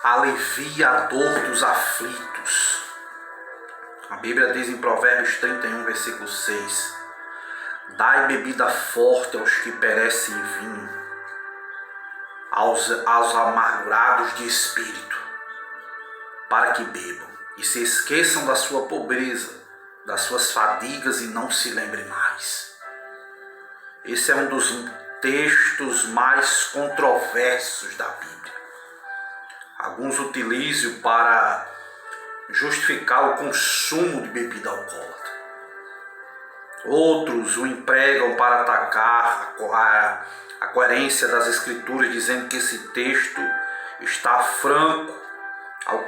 alivia a dor dos aflitos. A Bíblia diz em Provérbios 31, versículo 6: dai bebida forte aos que perecem em vinho, aos amargurados de espírito, para que bebam e se esqueçam da sua pobreza, das suas fadigas e não se lembrem mais. Esse é um dos textos mais controversos da Bíblia. Alguns utilizam para justificar o consumo de bebida alcoólatra. Outros o empregam para atacar a coerência das Escrituras, dizendo que esse texto está franco ao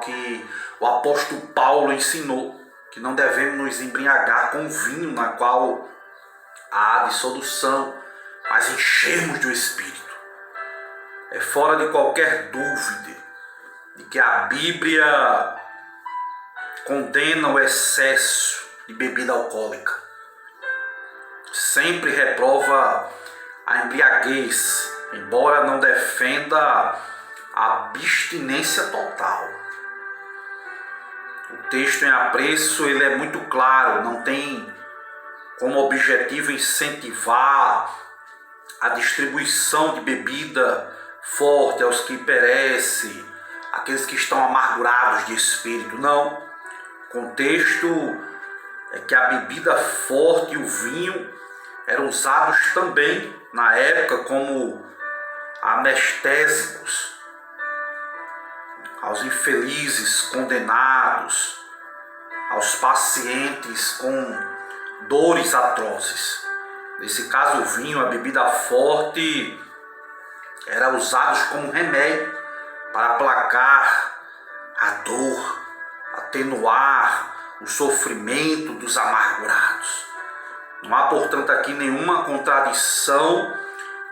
que o apóstolo Paulo ensinou, que não devemos nos embriagar com vinho, na qual há dissolução, mas enchermos do Espírito. É fora de qualquer dúvida de que a Bíblia condena o excesso de bebida alcoólica. Sempre reprova a embriaguez, embora não defenda a abstinência total. O texto em apreço ele é muito claro, não tem como objetivo incentivar a distribuição de bebida forte aos que perecem, aqueles que estão amargurados de espírito. Não. O contexto é que a bebida forte e o vinho eram usados também na época como anestésicos aos infelizes condenados, aos pacientes com dores atrozes. Nesse caso, o vinho, a bebida forte, era usado como remédio para aplacar a dor, atenuar o sofrimento dos amargurados. Não há, portanto, aqui nenhuma contradição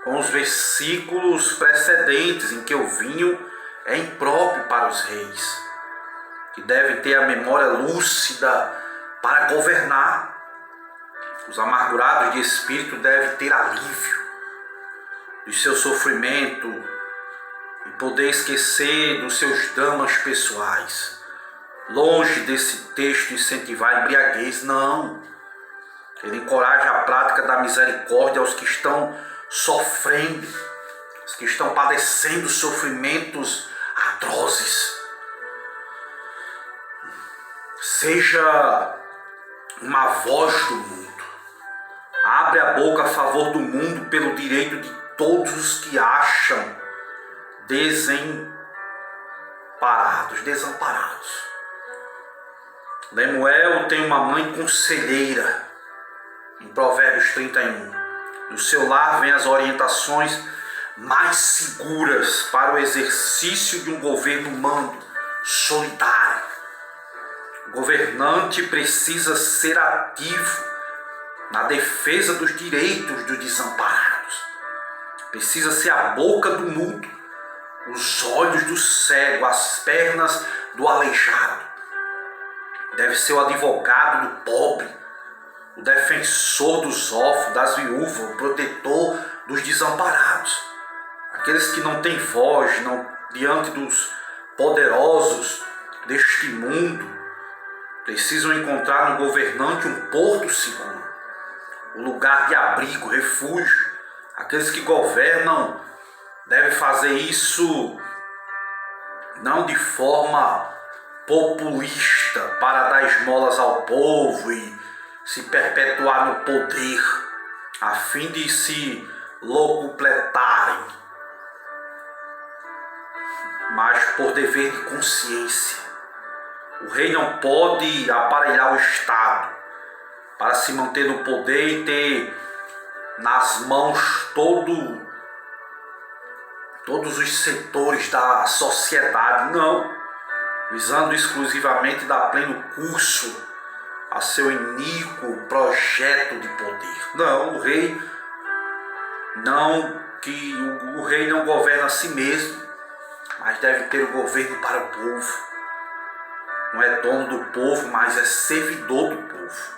com os versículos precedentes, em que o vinho é impróprio para os reis, que devem ter a memória lúcida para governar. Os amargurados de espírito devem ter alívio do seu sofrimento e poder esquecer dos seus dramas pessoais. Longe desse texto incentivar a embriaguez, não. Ele encoraja a prática da misericórdia aos que estão sofrendo, os que estão padecendo sofrimentos atrozes. Seja uma voz do mundo. Abre a boca a favor do mundo pelo direito de todos os que acham desamparados. Lemuel tem uma mãe conselheira, em Provérbios 31. No seu lar vem as orientações mais seguras para o exercício de um governo humano, solidário. O governante precisa ser ativo na defesa dos direitos dos desamparados. Precisa ser a boca do mudo, os olhos do cego, as pernas do aleijado. Deve ser o advogado do pobre, o defensor dos órfãos, das viúvas, o protetor dos desamparados. Aqueles que não têm voz diante dos poderosos deste mundo, precisam encontrar no governante um porto seguro, um lugar de abrigo, refúgio. Aqueles que governam devem fazer isso não de forma populista para dar esmolas ao povo e se perpetuar no poder, a fim de se locupletarem, mas por dever de consciência. O rei não pode aparelhar o Estado para se manter no poder e ter nas mãos todos os setores da sociedade, não, visando exclusivamente dar pleno curso a seu iníquo projeto de poder. Não, o rei não governa a si mesmo, mas deve ter o governo para o povo. Não é dono do povo, mas é servidor do povo.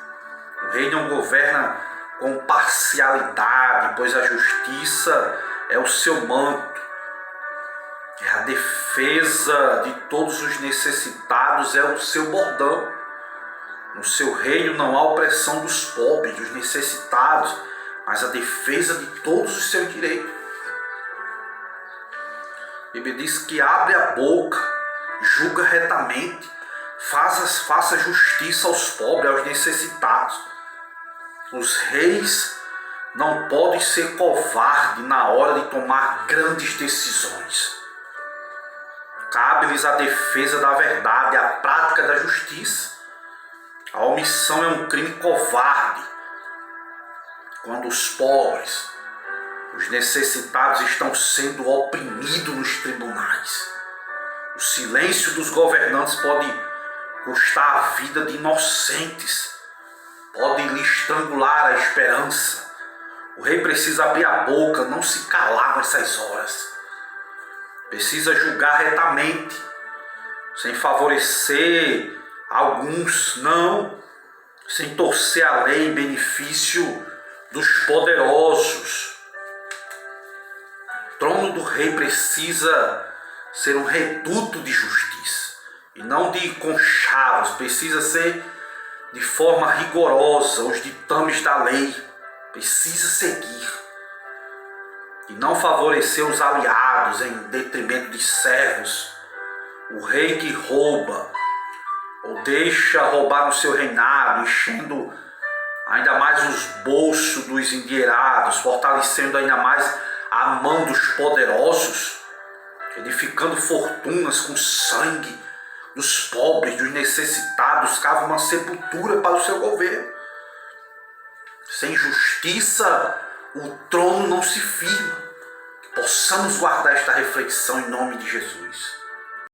O rei não governa com parcialidade, pois a justiça é o seu manto. É a defesa de todos os necessitados é o seu bordão. No seu reino não há opressão dos pobres, dos necessitados, mas a defesa de todos os seus direitos. A Bíblia diz que abre a boca, julga retamente, faça justiça aos pobres, aos necessitados. Os reis não podem ser covardes na hora de tomar grandes decisões. Cabe-lhes a defesa da verdade, a prática da justiça. A omissão é um crime covarde. Quando os pobres, os necessitados estão sendo oprimidos nos tribunais. O silêncio dos governantes pode custar a vida de inocentes, pode lhe estrangular a esperança. O rei precisa abrir a boca, não se calar nessas horas. Precisa julgar retamente, sem favorecer alguns, não, sem torcer a lei em benefício dos poderosos. O trono do rei precisa ser um reduto de justiça e não de conchavos. Precisa ser de forma rigorosa os ditames da lei. Precisa seguir e não favorecer os aliados em detrimento de servos. O rei que rouba ou deixa roubar no seu reinado, enchendo ainda mais os bolsos dos endinheirados, fortalecendo ainda mais a mão dos poderosos, edificando fortunas com sangue dos pobres, dos necessitados, cava uma sepultura para o seu governo. Sem justiça, o trono não se firma. Que possamos guardar esta reflexão em nome de Jesus.